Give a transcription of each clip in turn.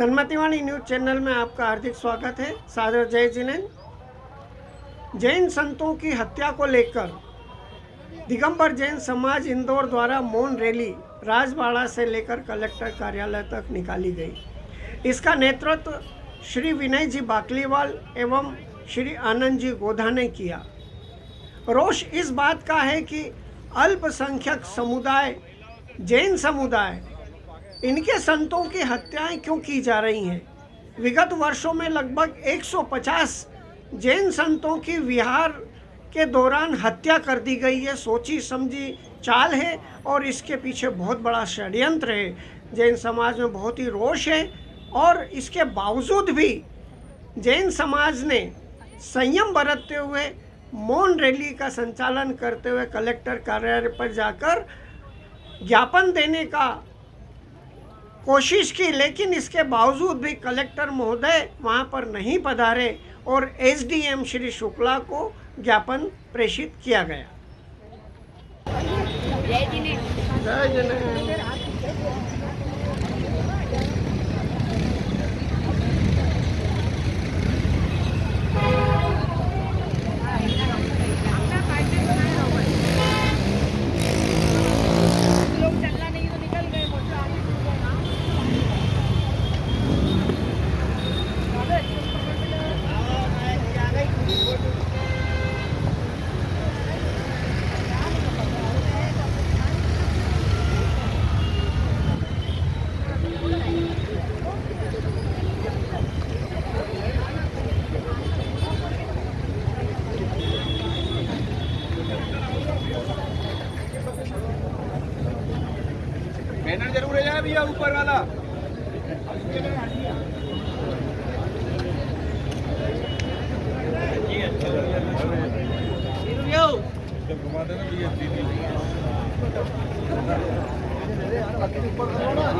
सन्मतिवाणी news channel में आपका हार्दिक स्वागत है। सादर जय जिनेन्द्र। जैन संतों की हत्या को लेकर दिगंबर जैन समाज इंदौर द्वारा मौन रैली राजबाड़ा से लेकर कलेक्टर कार्यालय तक निकाली गई। इसका नेतृत्व श्री विनय जी बाकलीवाल एवं श्री आनंद जी गोधा ने किया। रोष इस बात का है कि अल्पसंख्यक समुदाय, जैन समुदाय, इनके संतों की हत्याएं क्यों की जा रही हैं। विगत वर्षों में लगभग 150 जैन संतों की विहार के दौरान हत्या कर दी गई है। सोची समझी चाल है और इसके पीछे बहुत बड़ा षड्यंत्र है। जैन समाज में बहुत ही रोष है और इसके बावजूद भी जैन समाज ने संयम बरतते हुए मौन रैली का संचालन करते हुए कलेक्टर कार्यालय पर जाकर ज्ञापन देने का कोशिश की, लेकिन इसके बावजूद भी कलेक्टर महोदय वहां पर नहीं पधारे और एसडीएम श्री शुक्ला को ज्ञापन प्रेषित किया गया। जय जिनेन्द्र। बैनर जरूर है भैया ऊपर वाला।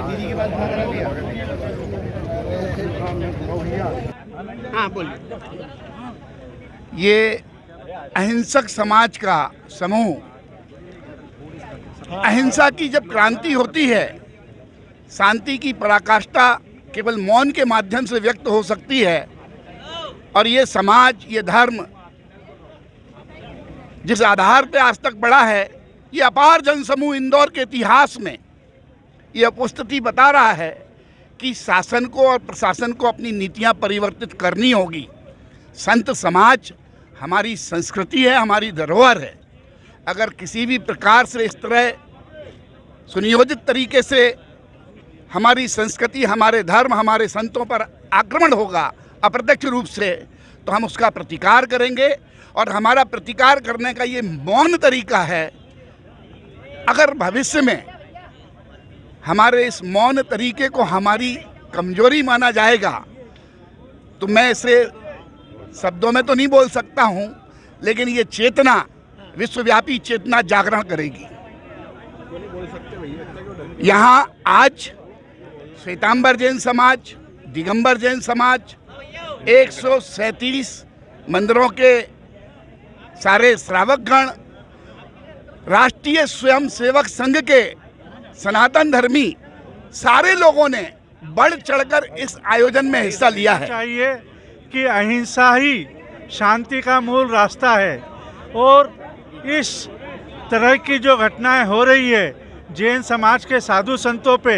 दीदी के पास हाँ बोलिए। ये अहिंसक समाज का समूह, अहिंसा की जब क्रांति होती है, शांति की पराकाष्ठा केवल मौन के माध्यम से व्यक्त हो सकती है। और ये समाज, ये धर्म जिस आधार पे आज तक बढ़ा है, ये अपार जनसमूह इंदौर के इतिहास में ये उपस्थिति बता रहा है कि शासन को और प्रशासन को अपनी नीतियां परिवर्तित करनी होगी। संत समाज हमारी संस्कृति है, हमारी धरोहर है। अगर किसी भी प्रकार से इस तरह सुनियोजित तरीके से हमारी संस्कृति, हमारे धर्म, हमारे संतों पर आक्रमण होगा अप्रत्यक्ष रूप से, तो हम उसका प्रतिकार करेंगे। और हमारा प्रतिकार करने का ये मौन तरीका है। अगर भविष्य में हमारे इस मौन तरीके को हमारी कमजोरी माना जाएगा तो मैं इसे शब्दों में तो नहीं बोल सकता हूँ, लेकिन ये चेतना, विश्वव्यापी चेतना जागरण करेगी। यहाँ आज श्वेतांबर जैन समाज, दिगंबर जैन समाज, 137 मंदिरों के सारे श्रावकगण, राष्ट्रीय स्वयं सेवक संघ के सनातन धर्मी, सारे लोगों ने बढ़ चढ़कर इस आयोजन में हिस्सा लिया है। चाहिए कि अहिंसा ही शांति का मूल रास्ता है और इस तरह की जो घटनाएं हो रही है जैन समाज के साधु संतों पे,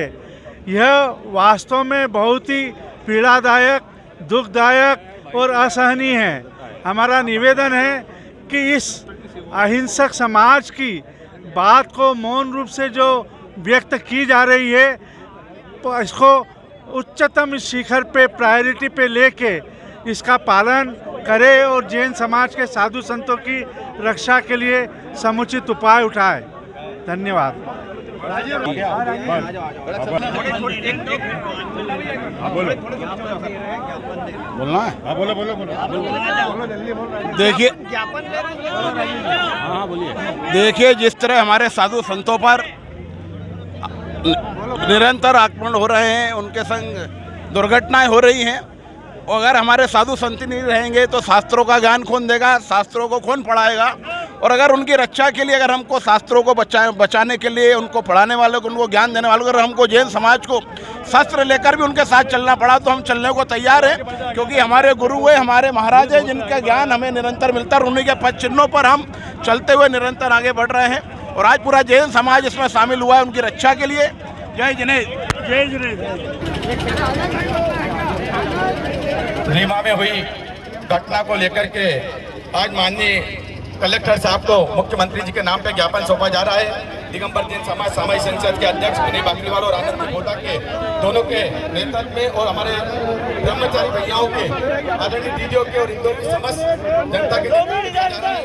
यह वास्तव में बहुत ही पीड़ादायक, दुखदायक और असहनीय है। हमारा निवेदन है कि इस अहिंसक समाज की बात को मौन रूप से जो व्यक्त की जा रही है, तो इसको उच्चतम शिखर पे, प्रायोरिटी पे लेके इसका पालन करे और जैन समाज के साधु संतों की रक्षा के लिए समुचित उपाय उठाए। धन्यवाद। बोलना है? देखिए, जिस तरह हमारे साधु संतों पर निरंतर आक्रमण हो रहे हैं, उनके संग दुर्घटनाएं हो रही हैं। अगर हमारे साधु संत नहीं रहेंगे तो शास्त्रों का ज्ञान कौन देगा, शास्त्रों को कौन पढ़ाएगा। और अगर उनकी रक्षा के लिए, अगर हमको शास्त्रों को बचाने के लिए, उनको पढ़ाने वालों को, उनको ज्ञान देने वालों को, अगर हमको जैन समाज को शस्त्र लेकर भी उनके साथ चलना पड़ा तो हम चलने को तैयार हैं, क्योंकि हमारे गुरु है, हमारे महाराज है, जिनका ज्ञान हमें निरंतर मिलता है। उन्हीं के पद चिन्हों पर हम चलते हुए निरंतर आगे बढ़ रहे हैं और आज पूरा जैन समाज इसमें शामिल हुआ है उनकी रक्षा के लिए। जय जिनेन्द्र, जय जिनेन्द्र। रीवा में हुई घटना को लेकर के आज माननीय कलेक्टर साहब को मुख्यमंत्री जी के नाम पे ज्ञापन सौंपा जा रहा है। दिगंबर जैन समाज सामाजिक संसद के अध्यक्ष विनय बाकलीवाल और आनंद मोटा के दोनों के नेतृत्व में और हमारे ब्रह्मचारी भैयाओं के, आदरणीय दीदियों के और इंदौर की समस्त जनता के नेतृत्व में जा रहा है।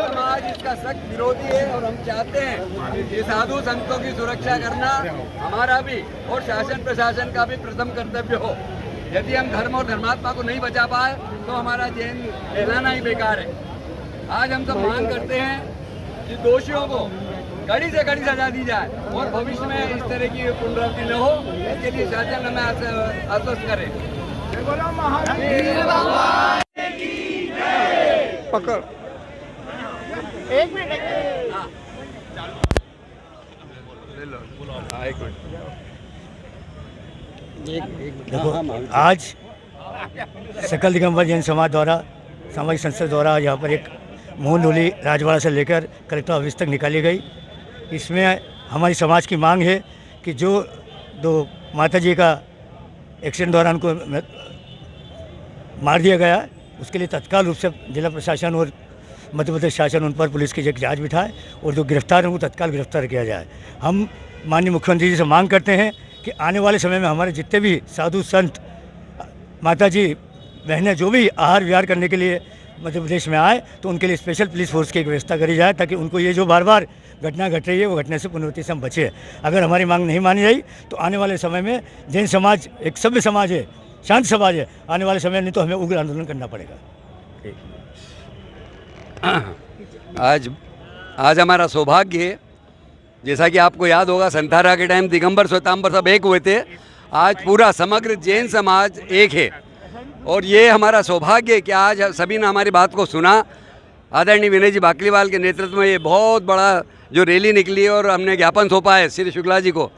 समाज इसका सख्त विरोधी है और हम चाहते हैं कि साधु संतों की सुरक्षा करना हमारा भी और शासन प्रशासन का भी प्रथम कर्तव्य हो। यदि हम धर्म और धर्मात्मा को नहीं बचा पाए तो हमारा जैन कहलाना ही बेकार है। आज हम सब मांग करते हैं कि दोषियों को कड़ी से कड़ी सजा दी जाए और भविष्य में इस तरह की पुनरावृत्ति न हो, इसके लिए शासन हमें आश्वस्त करे। पकड़ देखो, आज सकल दिगंबर जैन समाज द्वारा सामाजिक संस्था द्वारा यहाँ पर एक मोहन डोली राजवाड़ा से लेकर कलेक्टर ऑफिस तक निकाली गई। इसमें हमारी समाज की मांग है कि जो दो माता जी का एक्सीडेंट दौरान को मार दिया गया, उसके लिए तत्काल रूप से जिला प्रशासन और मध्य प्रदेश शासन उन पर पुलिस की एक जांच बिठाए और जो गिरफ्तार हैं उनको तत्काल गिरफ्तार किया जाए। हम माननीय मुख्यमंत्री जी से मांग करते हैं कि आने वाले समय में हमारे जितने भी साधु संत, माता जी, बहनें जो भी आहार विहार करने के लिए मध्य प्रदेश में आए तो उनके लिए स्पेशल पुलिस फोर्स की एक व्यवस्था करी जाए, ताकि उनको ये जो बार बार घटना घट रही है वो घटने से पुनरावृत्ति से हम बचे। अगर हमारी मांग नहीं मानी जाए तो आने वाले समय में जैन समाज एक सभ्य समाज है, शांत समाज है, आने वाले समय नहीं तो हमें उग्र आंदोलन करना पड़ेगा। आज हमारा सौभाग्य है, जैसा कि आपको याद होगा संथारा के टाइम दिगंबर श्वेतांबर सब एक हुए थे, आज पूरा समग्र जैन समाज एक है और ये हमारा सौभाग्य है कि आज सभी ने हमारी बात को सुना। आदरणीय विनय जी बाकलीवाल के नेतृत्व में ये बहुत बड़ा जो रैली निकली और हमने ज्ञापन सौंपा है श्री शुक्ला जी को,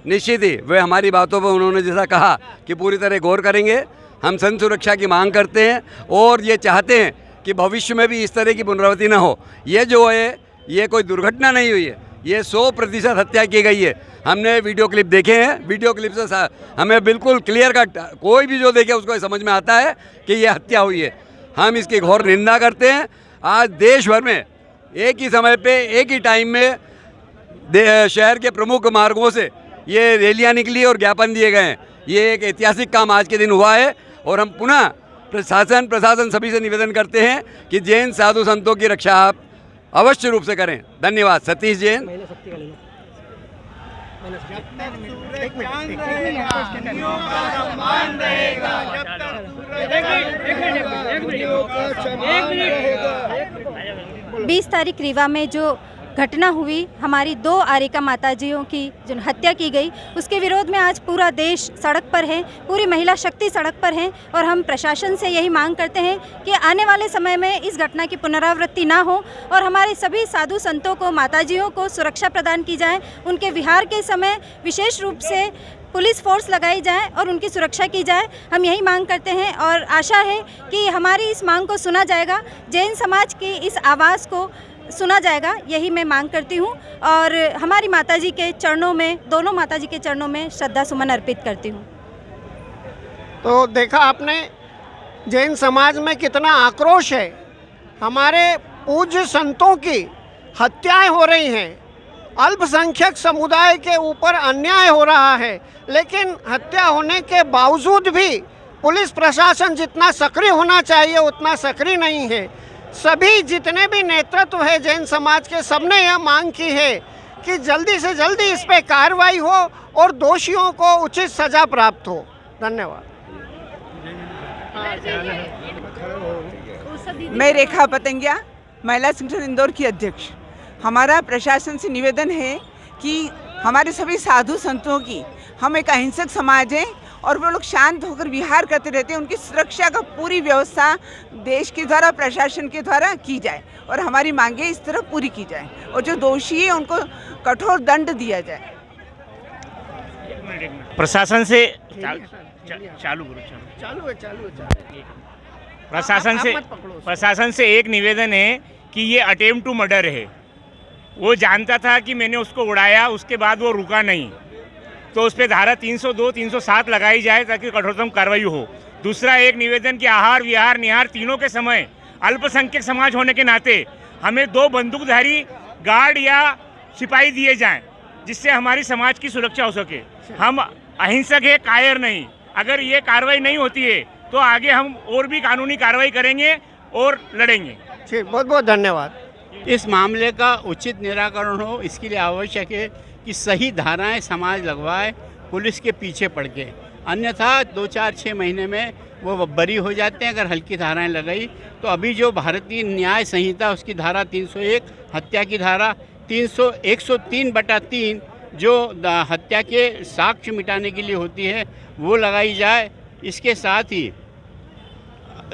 निश्चित ही वे हमारी बातों पर उन्होंने जैसा कहा कि पूरी तरह गौर करेंगे। हम संत सुरक्षा की मांग करते हैं और ये चाहते हैं कि भविष्य में भी इस तरह की पुनरावृत्ति न हो। ये जो है ये कोई दुर्घटना नहीं हुई है, ये 100% हत्या की गई है। हमने वीडियो क्लिप देखे हैं, वीडियो क्लिप से हमें बिल्कुल क्लियर कट, कोई भी जो देखे उसको समझ में आता है कि ये हत्या हुई है। हम इसकी घोर निंदा करते हैं। आज देश भर में एक ही समय पे एक ही टाइम में शहर के प्रमुख मार्गों से ये रैलियाँ निकली और ज्ञापन दिए गए हैं। ये एक ऐतिहासिक काम आज के दिन हुआ है और हम पुनः प्रशासन सभी से निवेदन करते हैं कि जैन साधु संतों की रक्षा आप अवश्य रूप से करें। धन्यवाद। सतीश जैन। बीस तारीख रीवा में जो घटना हुई, हमारी 2 आरिका माताजियों की जो हत्या की गई, उसके विरोध में आज पूरा देश सड़क पर है, पूरी महिला शक्ति सड़क पर है और हम प्रशासन से यही मांग करते हैं कि आने वाले समय में इस घटना की पुनरावृत्ति ना हो और हमारे सभी साधु संतों को, माताजियों को सुरक्षा प्रदान की जाए। उनके विहार के समय विशेष रूप से पुलिस फोर्स लगाई जाए और उनकी सुरक्षा की जाए। हम यही मांग करते हैं और आशा है कि हमारी इस मांग को सुना जाएगा। जैन समाज की इस आवाज़ को सुना जाएगा, यही मैं मांग करती हूँ और हमारी माताजी के चरणों में, दोनों माताजी के चरणों में श्रद्धा सुमन अर्पित करती हूँ। तो देखा आपने जैन समाज में कितना आक्रोश है। हमारे पूज्य संतों की हत्याएं हो रही हैं, अल्पसंख्यक समुदाय के ऊपर अन्याय हो रहा है, लेकिन हत्या होने के बावजूद भी पुलिस प्रशासन जितना सक्रिय होना चाहिए उतना सक्रिय नहीं है। सभी जितने भी नेतृत्व है जैन समाज के, सबने यह मांग की है कि जल्दी से जल्दी इस पे कार्रवाई हो और दोषियों को उचित सजा प्राप्त हो। धन्यवाद। मैं रेखा पतंगिया, महिला संगठन इंदौर की अध्यक्ष। हमारा प्रशासन से निवेदन है कि हमारे सभी साधु संतों की, हम एक अहिंसक समाज हैं और वो लोग शांत होकर विहार करते रहते हैं, उनकी सुरक्षा का पूरी व्यवस्था देश के द्वारा, प्रशासन के द्वारा की जाए और हमारी मांगे इस तरह पूरी की जाए और जो दोषी है उनको कठोर दंड दिया जाए। प्रशासन से प्रशासन से एक निवेदन है कि ये अटेम्प्ट टू मर्डर है। वो जानता था कि मैंने उसको उड़ाया, उसके बाद वो रुका नहीं, तो उस पर धारा 302, 307 लगाई जाए ताकि कठोरतम कार्रवाई हो। दूसरा एक निवेदन कि आहार विहार निहार तीनों के समय अल्पसंख्यक समाज होने के नाते हमें 2 बंदूकधारी गार्ड या सिपाही दिए जाएं, जिससे हमारी समाज की सुरक्षा हो सके। हम अहिंसक है, कायर नहीं। अगर ये कार्रवाई नहीं होती है तो आगे हम और भी कानूनी कार्रवाई करेंगे और लड़ेंगे। ठीक, बहुत बहुत धन्यवाद। इस मामले का उचित निराकरण हो, इसके लिए आवश्यक है कि सही धाराएं समाज लगवाए पुलिस के पीछे पड़ के, अन्यथा 2, 4, 6 महीने में वो बरी हो जाते हैं अगर हल्की धाराएं लगाई। तो अभी जो भारतीय न्याय संहिता उसकी धारा 301 हत्या की धारा 103/3 जो हत्या के साक्ष्य मिटाने के लिए होती है वो लगाई जाए। इसके साथ ही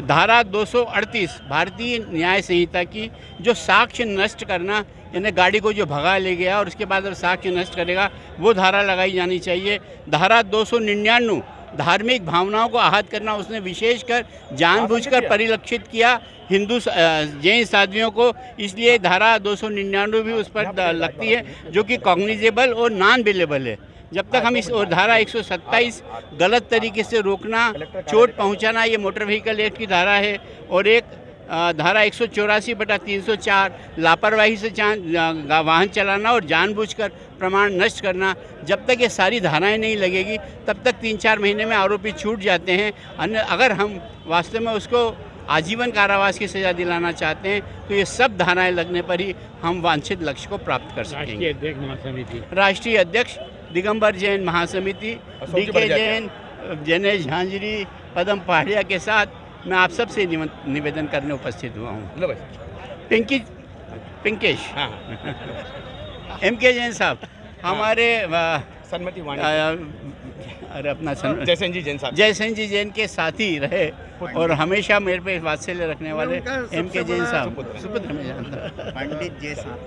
धारा 238 भारतीय न्याय संहिता की जो साक्ष्य नष्ट करना, यानी गाड़ी को जो भगा ले गया और उसके बाद अगर साक्ष्य नष्ट करेगा वो धारा लगाई जानी चाहिए। धारा 299 धार्मिक भावनाओं को आहत करना, उसने विशेषकर जानबूझकर परिलक्षित किया हिंदू जैन साधुओं को, इसलिए धारा 299 भी उस पर लगती है जो कि कॉग्निजेबल और नॉन बेलेबल है। जब तक हम इस और धारा 127 गलत तरीके से रोकना, चोट पहुंचाना, ये मोटर व्हीकल एक्ट की धारा है, और एक धारा 184/304 लापरवाही से वाहन चलाना और जानबूझकर प्रमाण नष्ट करना। जब तक ये सारी धाराएं नहीं लगेगी तब तक 3-4 महीने में आरोपी छूट जाते हैं। अन्य अगर हम वास्तव में उसको आजीवन कारावास की सज़ा दिलाना चाहते हैं तो ये सब धाराएं लगने पर ही हम वांछित लक्ष्य को प्राप्त कर सकेंगे। राष्ट्रीय अध्यक्ष दिगंबर जैन महासमिति, DK जैन, जनेश झांझरी, पदम पहाड़िया के साथ मैं आप सबसे निवेदन करने उपस्थित हुआ हूँ। पिंकेश MK जैन साहब हमारे सन्मति वाणी, अरे अपना जयसेन जी जैन साहब, जयसेन जी जैन के साथी रहे और हमेशा मेरे पे वात्सल्य रखने वाले MK जैन साहब, सुपुत्र में जानता पंडित जय साहब।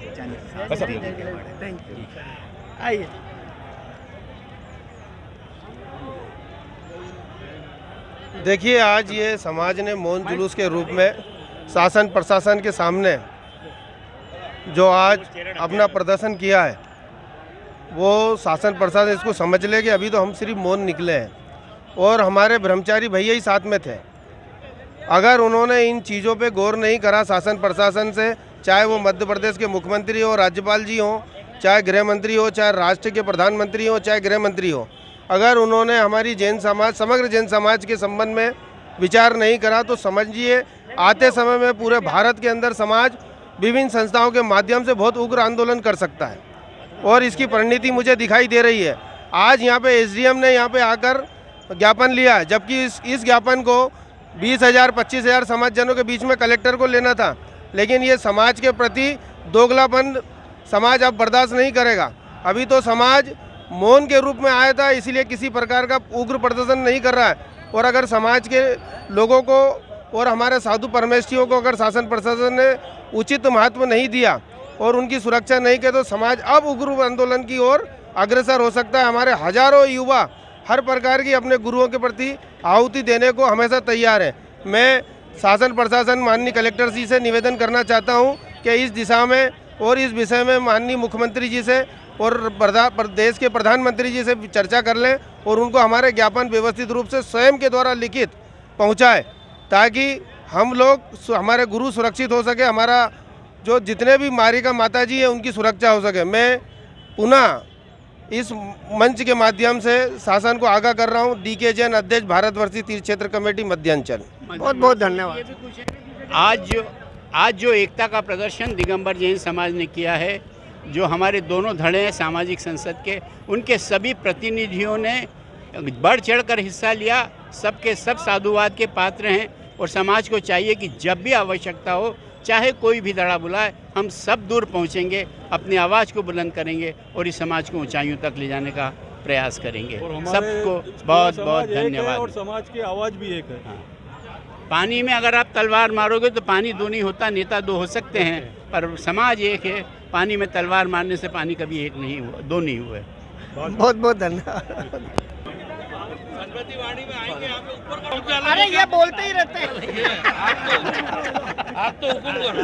आइए। देखिए, आज ये समाज ने मौन जुलूस के रूप में शासन प्रशासन के सामने जो आज अपना प्रदर्शन किया है, वो शासन प्रशासन इसको समझ ले कि अभी तो हम सिर्फ मौन निकले हैं और हमारे ब्रह्मचारी भैया ही साथ में थे। अगर उन्होंने इन चीज़ों पे गौर नहीं करा शासन प्रशासन से, चाहे वो मध्य प्रदेश के मुख्यमंत्री हो, राज्यपाल जी हो, चाहे गृह मंत्री हो, चाहे राष्ट्र के प्रधानमंत्री हो, चाहे गृह मंत्री हो, अगर उन्होंने हमारी जैन समाज, समग्र जैन समाज के संबंध में विचार नहीं करा तो समझिए आते समय में पूरे भारत के अंदर समाज विभिन्न संस्थाओं के माध्यम से बहुत उग्र आंदोलन कर सकता है और इसकी परिणति मुझे दिखाई दे रही है। आज यहाँ पे SDM ने यहाँ पे आकर ज्ञापन लिया, जबकि इस ज्ञापन को 20,000 25,000 समाजजनों के बीच में कलेक्टर को लेना था, लेकिन ये समाज के प्रति दोगलापन समाज अब बर्दाश्त नहीं करेगा। अभी तो समाज मौन के रूप में आया था, इसीलिए किसी प्रकार का उग्र प्रदर्शन नहीं कर रहा है। और अगर समाज के लोगों को और हमारे साधु परमेष्ठियों को अगर शासन प्रशासन ने उचित महत्व नहीं दिया और उनकी सुरक्षा नहीं की तो समाज अब उग्र आंदोलन की ओर अग्रसर हो सकता है। हमारे हजारों युवा हर प्रकार की अपने गुरुओं के प्रति आहुति देने को हमेशा तैयार है। मैं शासन प्रशासन माननीय कलेक्टर जी से निवेदन करना चाहता हूं कि इस दिशा में और इस विषय में माननीय मुख्यमंत्री जी से और देश के प्रधानमंत्री जी से चर्चा कर लें और उनको हमारे ज्ञापन व्यवस्थित रूप से स्वयं के द्वारा लिखित पहुंचाए, ताकि हम लोग हमारे गुरु सुरक्षित हो सके, हमारा जो जितने भी मारिका माता जी हैं उनकी सुरक्षा हो सके। मैं पुनः इस मंच के माध्यम से शासन को आगाह कर रहा हूं। DK जैन, अध्यक्ष भारतवर्षीय तीर्थ क्षेत्र कमेटी मध्यांचल। बहुत बहुत धन्यवाद। आज जो एकता का प्रदर्शन दिगंबर जैन समाज ने किया है, जो हमारे दोनों धड़े हैं सामाजिक संसद के, उनके सभी प्रतिनिधियों ने बढ़ चढ़कर हिस्सा लिया। सबके सब साधुवाद के पात्र हैं और समाज को चाहिए कि जब भी आवश्यकता हो, चाहे कोई भी धड़ा बुलाए, हम सब दूर पहुंचेंगे, अपनी आवाज़ को बुलंद करेंगे और इस समाज को ऊंचाइयों तक ले जाने का प्रयास करेंगे। सबको बहुत बहुत धन्यवाद। और समाज की आवाज़ भी एक है। हाँ। पानी में अगर आप तलवार मारोगे तो पानी दो नहीं होता, नेता दो हो सकते हैं, पर समाज एक है। पानी में तलवार मारने से पानी कभी एक नहीं हुआ, दो नहीं हुए। बहुत बहुत धन्यवाद। अरे ये बोलते ही रहते हैं। आप तो हुकुम करो,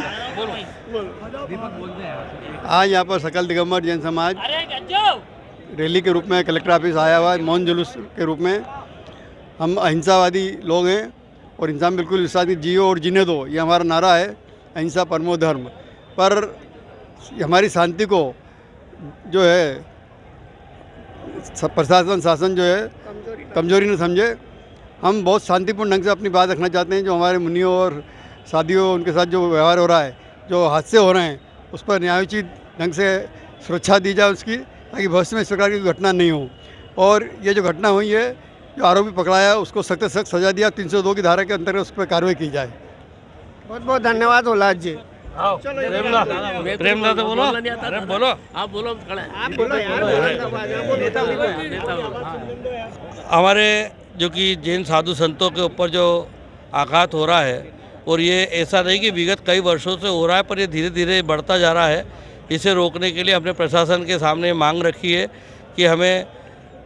आज यहाँ पर सकल दिगंबर जैन समाज रैली के रूप में कलेक्टर ऑफिस आया हुआ है, मौन जुलूस के रूप में। हम अहिंसावादी लोग हैं और इंसान बिल्कुल विश्वास नहीं, जियो और जीने दो, ये हमारा नारा है, अहिंसा परमो धर्म। पर हमारी शांति को जो है प्रशासन शासन जो है कमजोरी न समझे। हम बहुत शांतिपूर्ण ढंग से अपनी बात रखना चाहते हैं। जो हमारे मुनियों और साधियों उनके साथ जो व्यवहार हो रहा है, जो हादसे हो रहे हैं, उस पर न्यायोचित ढंग से सुरक्षा दी जाए उसकी, ताकि भविष्य में इस प्रकार की घटना नहीं हो। और ये जो घटना हुई है, जो आरोपी पकड़ाया है उसको सख्त से सख्त सजा दिया, 302 की धारा के अंतर्गत उस पर कार्रवाई की जाए। बहुत बहुत धन्यवाद ओलाद जी। प्रेमदा तो बोलो, अरे बोलो, आप बोलो, आप बोलो यार। हमारे जो कि जैन साधु संतों के ऊपर जो आघात हो रहा है, और ये ऐसा नहीं कि विगत कई वर्षों से हो रहा है, पर ये धीरे धीरे बढ़ता जा रहा है। इसे रोकने के लिए हमने प्रशासन के सामने मांग रखी है कि हमें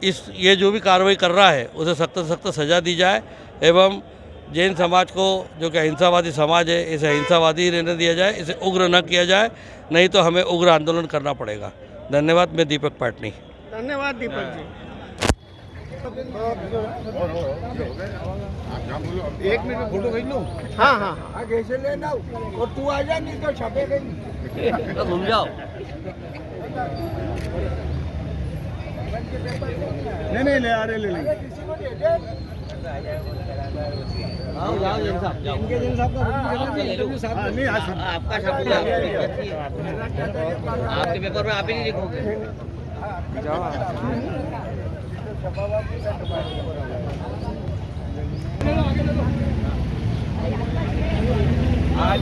ये जो भी कार्रवाई कर रहा है उसे सख्त से सख्त सजा दी जाए, एवं जैन समाज को, जो कि अहिंसावादी समाज है, इसे अहिंसावादी ही रहने दिया जाए, इसे उग्र न किया जाए, नहीं तो हमें उग्र आंदोलन करना पड़ेगा। धन्यवाद। मैं दीपक पाटनी। धन्यवाद दीपक जी। एक मिनट में फोटो खींच लूं। हाँ हाँ आगे से लेना और तू आ जा, नहीं तो छपेगा ही। घूम जाओ। नहीं ले आ रहे, ले लेंगे। आपके पेपर में आप ही नहीं लिखोगे। आज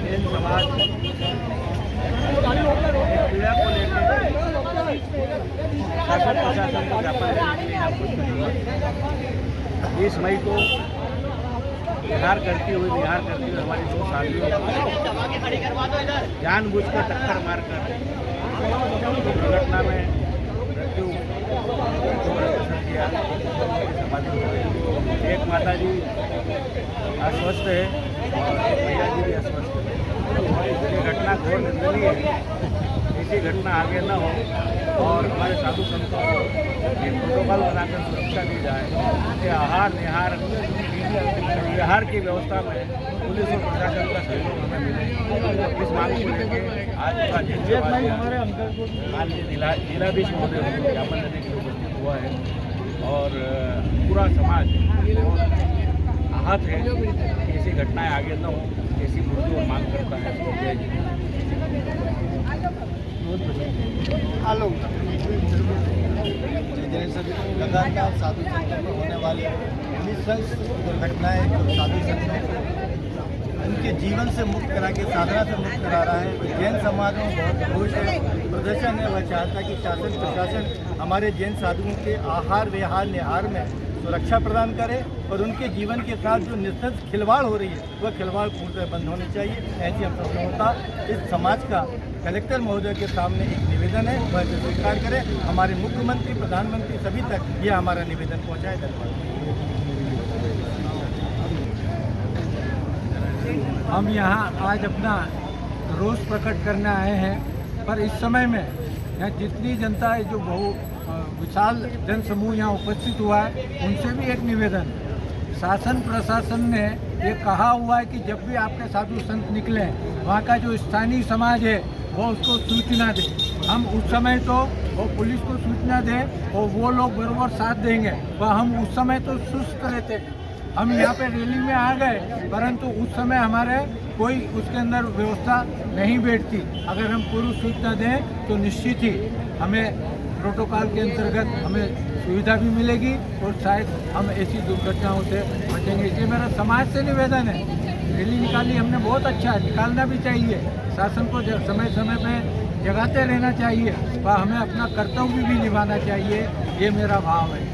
जैन समाज पीड़ा को लेकर शासन प्रशासन को ज्ञापन देने 20 मई को बिहार करते हुए हमारी 2 साथियों जानबूझकर टक्कर मारकर दुर्घटना में मृत्यु किया। एक माता जी अस्वस्थ है और भैया जी भी अस्वस्थ है। ये घटना घोर निंदनीय है। ऐसी घटना आगे न हो और हमारे साधु संतों को एक प्रोटोकॉल बनाकर सुरक्षा दी जाए कि आहार निहार विहार की व्यवस्था में पुलिस और प्रशासन का सहयोग हमें मिले। इस मांग को लेकर आज माननीय जिलाधीश महोदय को ज्ञापन देने के लिए उपस्थित हुआ है और पूरा समाज आहत है कि ऐसी घटनाएं आगे न हो, ऐसी मुद्दों और मांग करता है। जय जी। लगातार साधु संतों में होने वाली निःशंस दुर्घटनाएं साधु संतों को उनके जीवन से मुक्त करा के साधना से मुक्त करा रहा है। जैन समाज में बहुत खुश है, प्रदर्शन है। वह चाहता है कि शासन प्रशासन हमारे जैन साधुओं के आहार विहार निहार में सुरक्षा प्रदान करे और उनके जीवन के साथ जो निःशंस खिलवाड़ हो रही है वह खिलवाड़ पूर्णतः बंद होनी चाहिए। ऐसी हम सब होता इस समाज का कलेक्टर महोदय के सामने एक निवेदन है, वह स्वीकार करें। हमारे मुख्यमंत्री प्रधानमंत्री सभी तक यह हमारा निवेदन पहुँचाए। धन्यवाद। हम यहाँ आज अपना रोष प्रकट करने आए हैं। पर इस समय में यहाँ जितनी जनता है, जो विशाल जन समूह यहाँ उपस्थित हुआ है, उनसे भी एक निवेदन है। शासन प्रशासन ने ये कहा हुआ है कि जब भी आपके साधु संत निकले, वहाँ का जो स्थानीय समाज है वो उसको सूचना दे। हम उस समय तो वो पुलिस को सूचना दें और वो लोग बराबर साथ देंगे, पर हम उस समय तो सुस्त रहते। हम यहाँ पे रैली में आ गए, परंतु उस समय हमारे कोई उसके अंदर व्यवस्था नहीं बैठती। अगर हम पूर्व सूचना दें तो निश्चित ही हमें प्रोटोकॉल के अंतर्गत हमें सुविधा भी मिलेगी और शायद हम ऐसी दुर्घटनाओं से बचेंगे। इसलिए मेरा समाज से निवेदन है, रैली निकाली हमने, बहुत अच्छा है, निकालना भी चाहिए। शासन को समय समय पे जगाते रहना चाहिए, पर हमें अपना कर्तव्य भी निभाना चाहिए, ये मेरा भाव है।